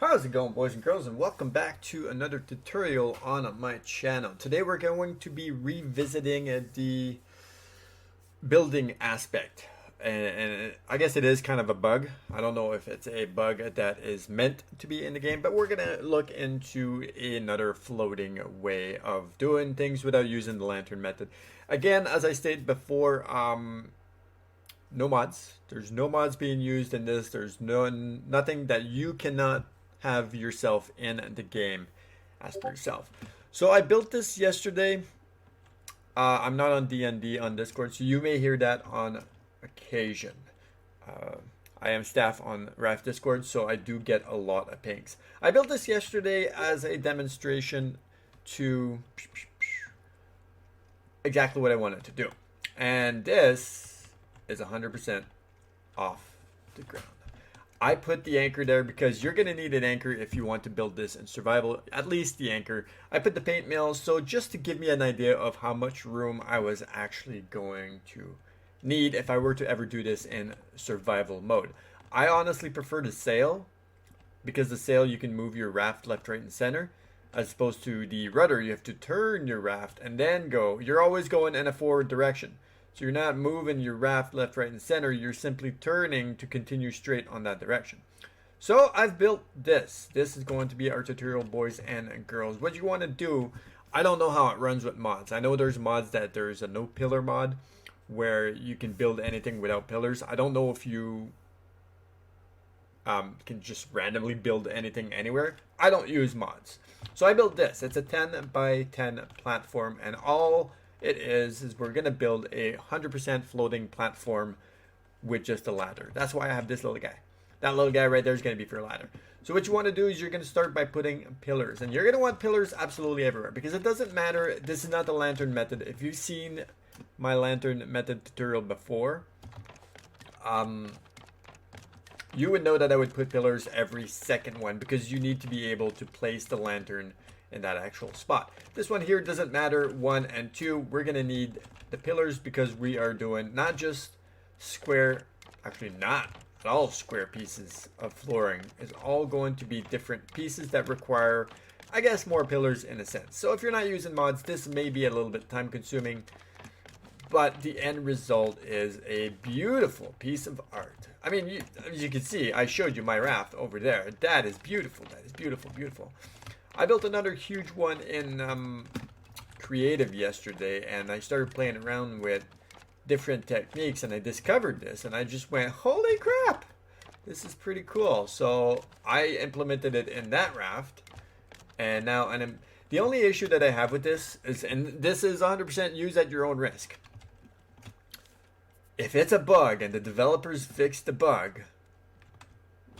How's it going, boys and girls, and welcome back to another tutorial on my channel. Today we're going to be revisiting the building aspect, and I guess it is kind of a bug. I don't know if it's a bug that is meant to be in the game, but we're gonna look into another floating way of doing things without using the lantern method. Again, as I stated before, no mods. There's no mods being used in this. There's nothing that you cannot have yourself in the game as per yourself. So I built this yesterday. I'm not on DND on Discord, so you may hear that on occasion. I am staff on Raft Discord, so I do get a lot of pings. I built this yesterday as a demonstration to exactly what I wanted to do. And this is 100% off the ground. I put the anchor there because you're going to need an anchor if you want to build this in survival, at least the anchor. I put the paint mill, so just to give me an idea of how much room I was actually going to need if I were to ever do this in survival mode. I honestly prefer the sail, because the sail you can move your raft left, right, and center, as opposed to the rudder. You have to turn your raft and then go. You're always going in a forward direction. So you're not moving your raft left, right, and center. You're simply turning to continue straight on that direction. So I've built this. This is going to be our tutorial, boys and girls. What you want to do, I don't know how it runs with mods. I know there's mods that there's a no pillar mod where you can build anything without pillars. I don't know if you can just randomly build anything anywhere. I don't use mods. So I built this. It's a 10 by 10 platform, and all it is we're going to build a 100% floating platform with just a ladder. That's why I have this little guy. That little guy right there is going to be for a ladder. So what you want to do is you're going to start by putting pillars. And you're going to want pillars absolutely everywhere, because it doesn't matter. This is not the lantern method. If you've seen my lantern method tutorial before, you would know that I would put pillars every second one, because you need to be able to place the lantern in that actual spot. This one here doesn't matter, 1 and 2. We're gonna need the pillars because we are doing not just square, actually not at all square pieces of flooring. It's all going to be different pieces that require, I guess, more pillars in a sense. So if you're not using mods, this may be a little bit time consuming, but the end result is a beautiful piece of art. I mean, as you can see, I showed you my raft over there. That is beautiful. That is beautiful, beautiful. I built another huge one in creative yesterday, and I started playing around with different techniques, and I discovered this, and I just went, holy crap, this is pretty cool. So I implemented it in that raft, and now, the only issue that I have with this is, and this is 100% use at your own risk. If it's a bug and the developers fix the bug,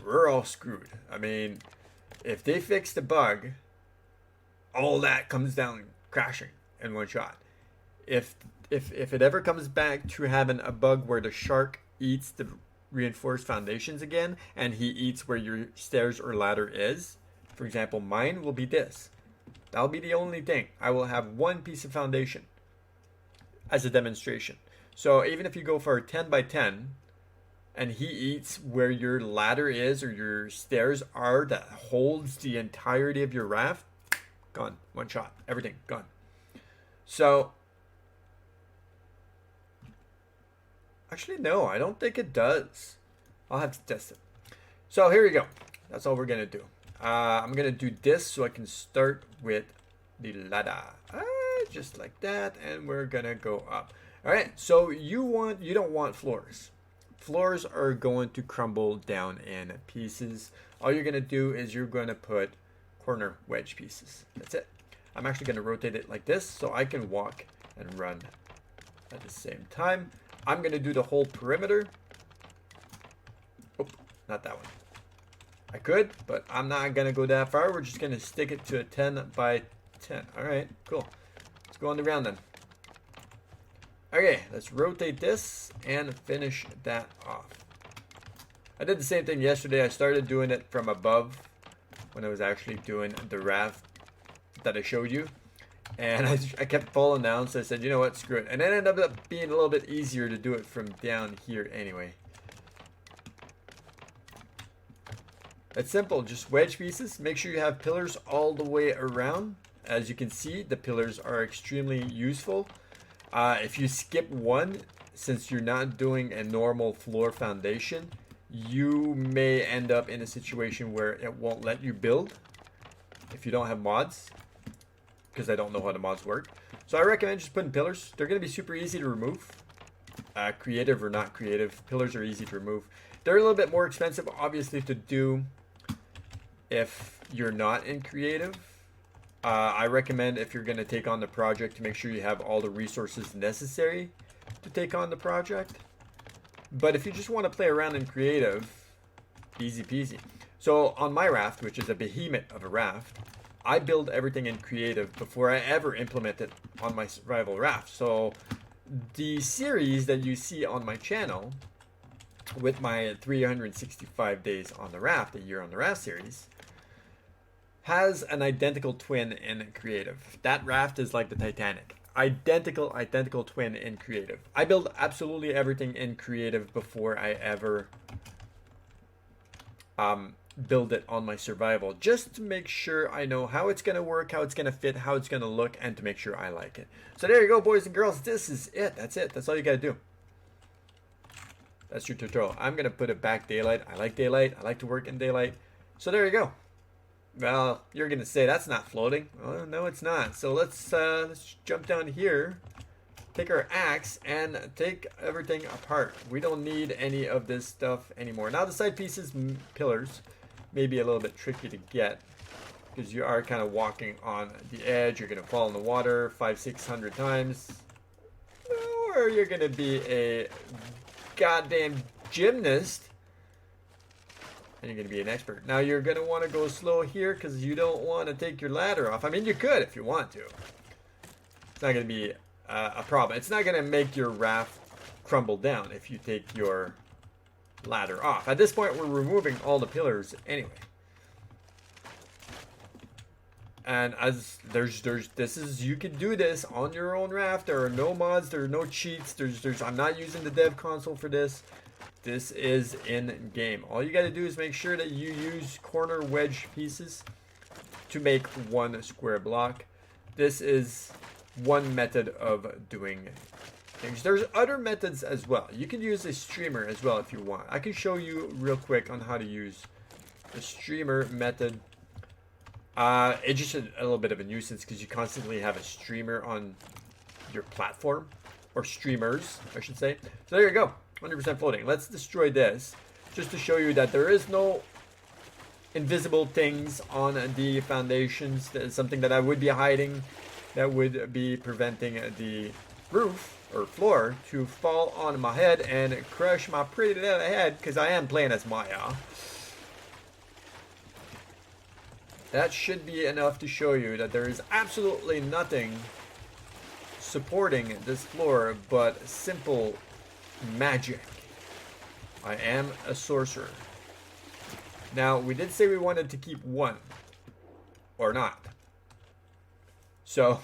we're all screwed. I mean, if they fix the bug, all that comes down crashing in one shot. If it ever comes back to having a bug where the shark eats the reinforced foundations again, and he eats where your stairs or ladder is, for example, mine will be this. That'll be the only thing. I will have one piece of foundation as a demonstration. So even if you go for a 10 by 10, and he eats where your ladder is or your stairs are that holds the entirety of your raft, gone. One shot. Everything gone. So, actually, no, I don't think it does. I'll have to test it. So here we go. That's all we're going to do. I'm going to do this so I can start with the ladder. Just like that. And we're going to go up. All right. So you don't want floors. Floors are going to crumble down in pieces. All you're going to do is you're going to put corner wedge pieces. That's it. I'm actually going to rotate it like this so I can walk and run at the same time. I'm going to do the whole perimeter. Oh, not that one. I could, but I'm not going to go that far. We're just going to stick it to a 10 by 10. All right, cool. Let's go on the round then. Okay, let's rotate this and finish that off. I did the same thing yesterday. I started doing it from above when I was actually doing the raft that I showed you. And I kept falling down, so I said, you know what, screw it. And it ended up being a little bit easier to do it from down here anyway. It's simple, just wedge pieces. Make sure you have pillars all the way around. As you can see, the pillars are extremely useful. If you skip one, since you're not doing a normal floor foundation, you may end up in a situation where it won't let you build if you don't have mods, because I don't know how the mods work. So I recommend just putting pillars. They're going to be super easy to remove. Creative or not creative, pillars are easy to remove. They're a little bit more expensive, obviously, to do if you're not in creative. I recommend, if you're going to take on the project, to make sure you have all the resources necessary to take on the project. But if you just want to play around in creative, easy peasy. So on my raft, which is a behemoth of a raft, I build everything in creative before I ever implement it on my survival raft. So the series that you see on my channel with my 365 days on the raft, a year on the raft series, has an identical twin in creative. That raft is like the Titanic. Identical twin in creative. I build absolutely everything in creative before I ever build it on my survival, just to make sure I know how it's going to work, how it's going to fit, how it's going to look, and to make sure I like it. So there you go, boys and girls. This is it. That's it. That's all you got to do. That's your tutorial. I'm going to put it back daylight. I like daylight. I like to work in daylight. So there you go. Well, you're going to say that's not floating. Well, no, it's not. So let's jump down here, take our axe, and take everything apart. We don't need any of this stuff anymore. Now the side pieces, pillars, may be a little bit tricky to get because you are kind of walking on the edge. You're going to fall in the water 500-600 times, or you're going to be a goddamn gymnast. And you're going to be an expert. Now you're going to want to go slow here because you don't want to take your ladder off. I mean, you could if you want to. It's not going to be a problem. It's not going to make your raft crumble down if you take your ladder off. At this point, we're removing all the pillars anyway. And as you can do this on your own raft. There are no mods. There are no cheats. I'm not using the dev console for this. This is in game. All you got to do is make sure that you use corner wedge pieces to make one square block. This is one method of doing things. There's other methods as well. You can use a streamer as well if you want. I can show you real quick on how to use the streamer method. It's just a little bit of a nuisance because you constantly have a streamer on your platform, or streamers, I should say. So there you go. 100% floating. Let's destroy this just to show you that there is no invisible things on the foundations. That is something that I would be hiding, that would be preventing the roof or floor to fall on my head and crush my pretty little head, because I am playing as Maya. That should be enough to show you that there is absolutely nothing supporting this floor but simple magic. I am a sorcerer. Now, we did say we wanted to keep one, or not. So,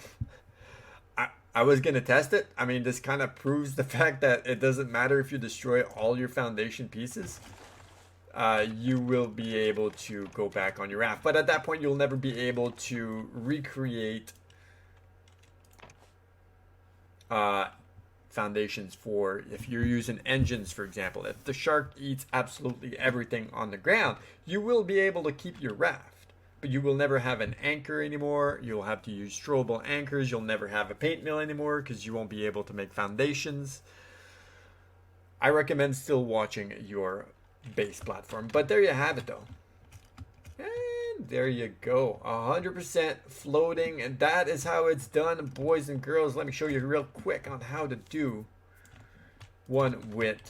I was going to test it. I mean, this kind of proves the fact that it doesn't matter if you destroy all your foundation pieces. You will be able to go back on your raft. But at that point, you'll never be able to recreate foundations for, if you're using engines, for example. If the shark eats absolutely everything on the ground, you will be able to keep your raft, but you will never have an anchor anymore. You'll have to use throwable anchors. You'll never have a paint mill anymore because you won't be able to make foundations. I recommend still watching your base platform, but there you have it though. And there you go, 100% floating, and that is how it's done, boys and girls. Let me show you real quick on how to do one with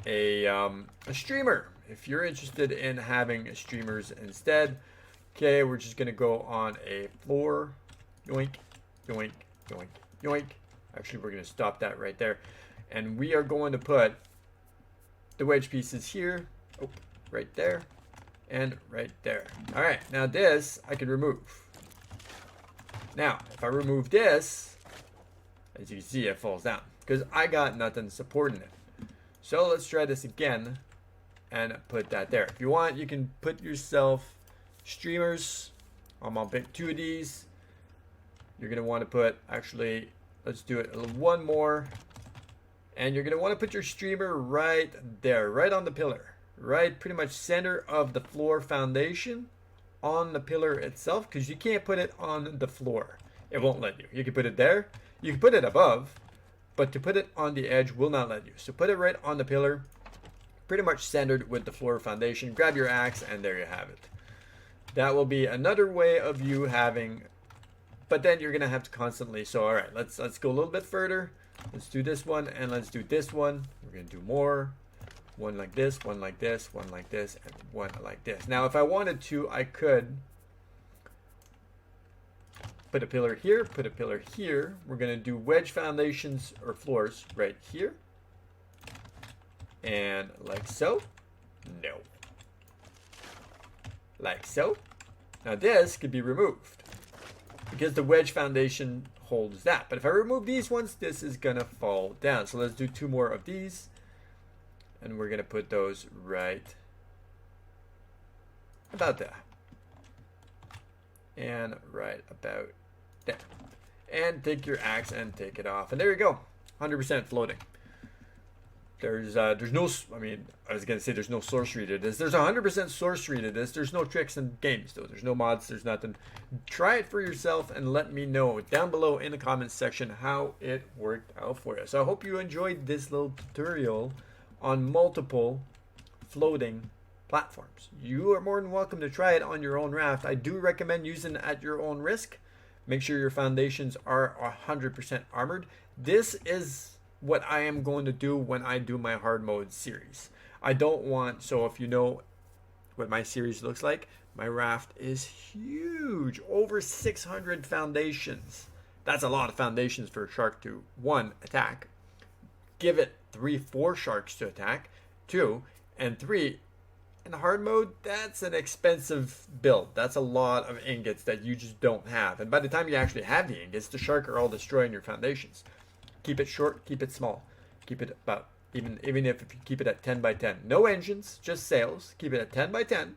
a streamer, if you're interested in having streamers instead. Okay, we're just gonna go on a floor. Yoink, yoink, yoink, yoink. Actually, we're gonna stop that right there, and we are going to put the wedge pieces here, right there, and right there. All right, now this I can remove. Now, if I remove this, as you can see, it falls down because I got nothing supporting it. So let's try this again. and put that there. If you want, you can put yourself streamers. I'm gonna pick 2 of these. You're gonna want to put, actually, let's do it one more. And you're gonna want to put your streamer right there, right on the pillar, right pretty much center of the floor foundation on the pillar itself, because you can't put it on the floor. It won't let you. You can put it there, you can put it above, but to put it on the edge will not let you. So put it right on the pillar, pretty much centered with the floor foundation. Grab your axe, and there you have it. That will be another way of you having, but then you're gonna have to constantly. So all right, let's go a little bit further. Let's do this one, and let's do this one. We're gonna do more. One like this, one like this, one like this, and one like this. Now, if I wanted to, I could put a pillar here, put a pillar here. We're gonna do wedge foundations or floors right here. And like so. No. Like so. Now this could be removed because the wedge foundation holds that. But if I remove these ones, this is gonna fall down. So let's do 2 more of these. And we're gonna put those right about there. And right about there. And take your axe and take it off. And there you go. 100% floating. There's no, I mean, I was gonna say there's no sorcery to this. There's 100% sorcery to this. There's no tricks in games though. There's no mods. There's nothing. Try it for yourself and let me know down below in the comments section how it worked out for you. So I hope you enjoyed this little tutorial on multiple floating platforms. You are more than welcome to try it on your own raft. I do recommend using it at your own risk. Make sure your foundations are 100% armored. This is what I am going to do when I do my hard mode series. I don't want, so if you know what my series looks like, my raft is huge, over 600 foundations. That's a lot of foundations for a shark to, 1, attack. Give it 3, 4 sharks to attack, 2, and 3, in hard mode, that's an expensive build. That's a lot of ingots that you just don't have. And by the time you actually have the ingots, the shark are all destroying your foundations. Keep it short, keep it small. Keep it about, even if you keep it at 10 by 10. No engines, just sails. Keep it at 10 by 10.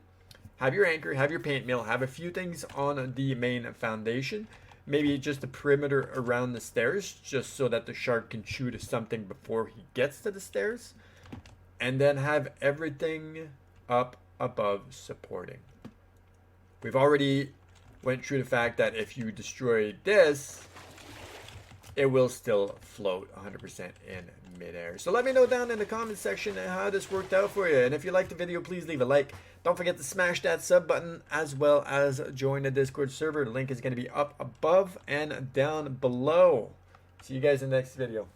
Have your anchor, have your paint mill, have a few things on the main foundation. Maybe just a perimeter around the stairs, just so that the shark can chew to something before he gets to the stairs. And then have everything up above supporting. We've already went through the fact that if you destroy this, it will still float 100% in midair. So let me know down in the comment section how this worked out for you. And if you liked the video, please leave a like. Don't forget to smash that sub button as well as join the Discord server. The link is going to be up above and down below. See you guys in the next video.